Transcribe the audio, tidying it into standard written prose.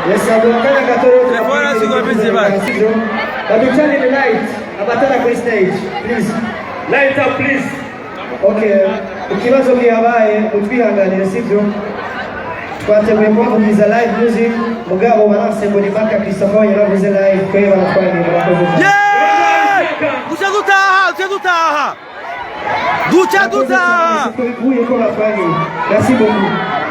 Yes, abakana gatoro. Telefone zigomeze basi. Turn the light. Abatana ku stage, please. Light up, please. Okay. Ikibazo gihabaye utwihanganire sivyo. Twateguye kuvugiza live music mugabo baranse ngo ni Maka Christopher yaravuze live kwe baratwanira bakoze. Ducha dutaha. Kuye ko batwanira. Merci beaucoup.